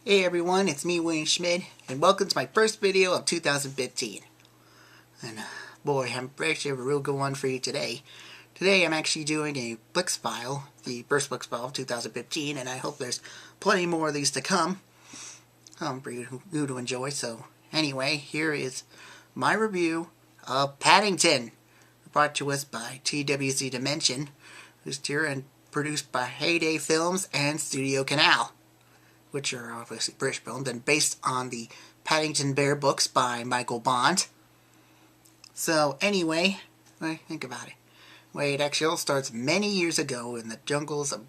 Hey everyone, it's me, William Schmidt, and welcome to my first video of 2015. And boy, I'm actually have a real good one for you today. Today I'm actually doing a Flix file, the first Flix file of 2015, and I hope there's plenty more of these to come for you to enjoy. So anyway, here is my review of Paddington, brought to us by TWC Dimension, who's here and produced by Heyday Films and Studio Canal, which are obviously British filmed and based on the Paddington Bear books by Michael Bond. So anyway, think about it. Well, it actually all starts many years ago in the jungles of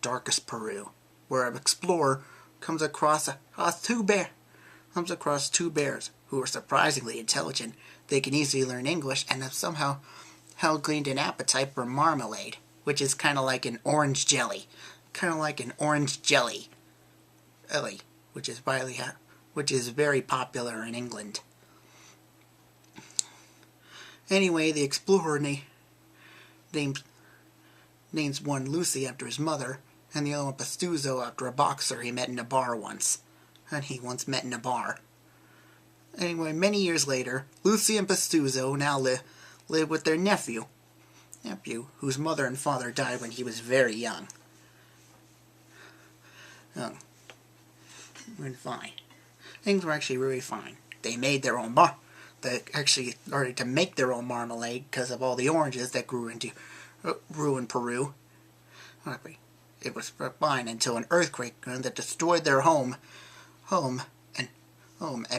darkest Peru, where an explorer comes across two bears who are surprisingly intelligent. They can easily learn English and have somehow gleaned an appetite for marmalade, which is kind of like an orange jelly. Which is very popular in England. Anyway, the explorer names one Lucy after his mother, and the other one Pastuzo after a boxer he met in a bar once. Anyway, many years later, Lucy and Pastuzo now live with their nephew, whose mother and father died when he was very young. Fine. Things were actually really fine. They made their own They actually started to make their own marmalade because of all the oranges that grew in Peru. It was fine until an earthquake that destroyed their home, and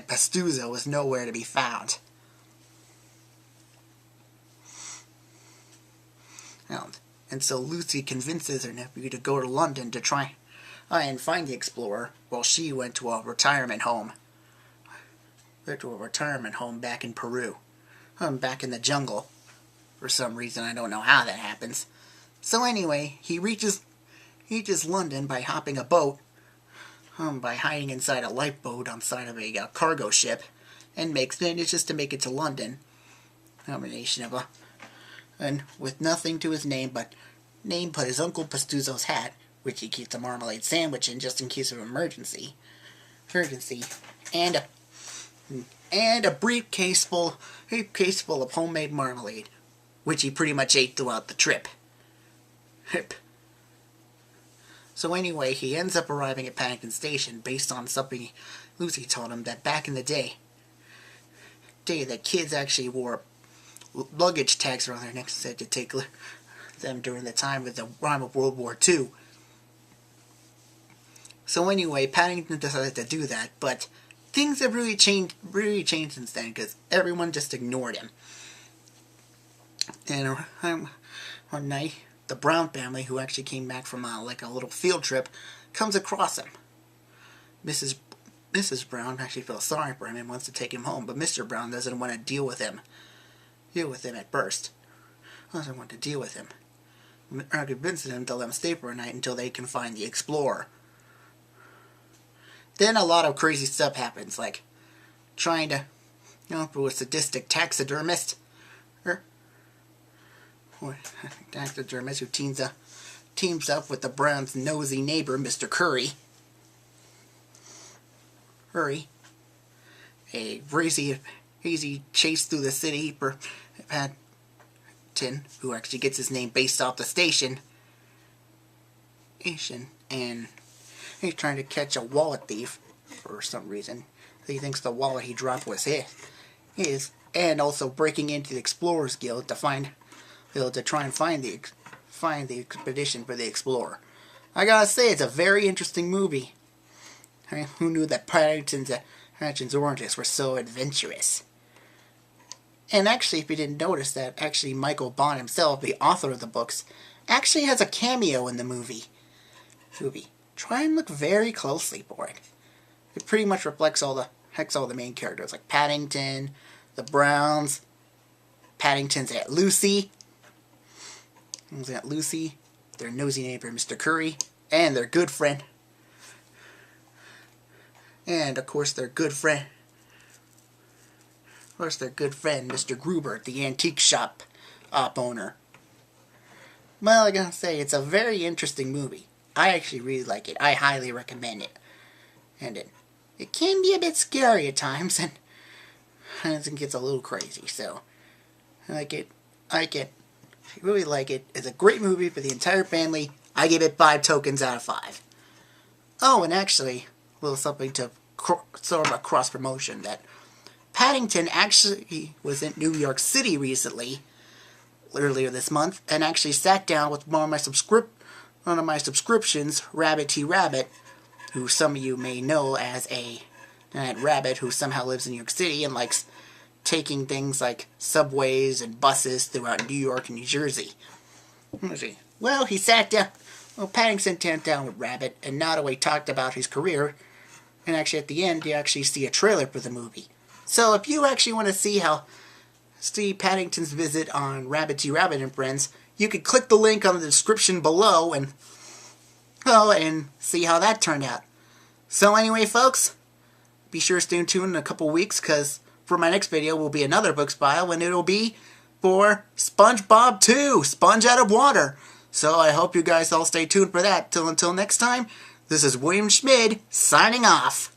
Pastuzo was nowhere to be found. And so Lucy convinces her nephew to go to London to try and find the explorer, while she went to a retirement home. Back in Peru. Back in the jungle. For some reason, I don't know how that happens. So anyway, he reaches London by hopping a boat, by hiding inside a lifeboat on side of a cargo ship, and manages to make it to London. And with nothing to his name but his Uncle Pastuzo's hat, which he keeps a marmalade sandwich in just in case of emergency, and a briefcase full of homemade marmalade, which he pretty much ate throughout the trip. So anyway, he ends up arriving at Paddington Station based on something Lucy told him, that back in the day that kids actually wore luggage tags around their necks said to take them during the time of the rime of World War II. So anyway, Paddington decided to do that, but things have really changed since then, because everyone just ignored him. And one night, the Brown family, who actually came back from a little field trip, comes across him. Mrs. Brown actually feels sorry for him and wants to take him home, but Mr. Brown doesn't want to deal with him at first. Doesn't want to deal with him. Convincing him to let him stay for a night until they can find the explorer. Then a lot of crazy stuff happens, like trying to, for a sadistic taxidermist, who teams up with the Browns' nosy neighbor, Mr. Curry. A crazy chase through the city for Paddington, who actually gets his name based off the station, and he's trying to catch a wallet thief for some reason. He thinks the wallet he dropped was his, and also breaking into the Explorers Guild to try and find the expedition for the explorer. I gotta say, it's a very interesting movie. Who knew that Paddington's oranges were so adventurous? And actually, if you didn't notice that, actually Michael Bond himself, the author of the books, actually has a cameo in the movie. Try and look very closely for it. It pretty much reflects all the main characters, like Paddington, the Browns, Paddington's Aunt Lucy, their nosy neighbor Mr. Curry, and their good friend, Mr. Gruber, the antique shop owner. Well, I gotta say, it's a very interesting movie. I actually really like it. I highly recommend it. And it can be a bit scary at times, and it gets a little crazy. So I like it. I really like it. It's a great movie for the entire family. I give it 5 tokens out of 5. Oh, and actually, a little something to sort of a cross promotion, that Paddington actually was in New York City recently, earlier this month, and actually sat down with one of my subscriptions, Rabbit T. Rabbit, who some of you may know as a rabbit who somehow lives in New York City and likes taking things like subways and buses throughout New York and New Jersey. Let's see. Well, he sat down. Well, Paddington sat down with Rabbit, and Nottaway talked about his career. And actually, at the end, you actually see a trailer for the movie. So, if you actually want to see Paddington's visit on Rabbit T. Rabbit and Friends, you could click the link on the description below and see how that turned out. So, anyway, folks, be sure to stay tuned in a couple weeks, because for my next video will be another books file, and it'll be for SpongeBob 2, Sponge Out of Water. So I hope you guys all stay tuned for that. Until next time, this is William Schmid signing off.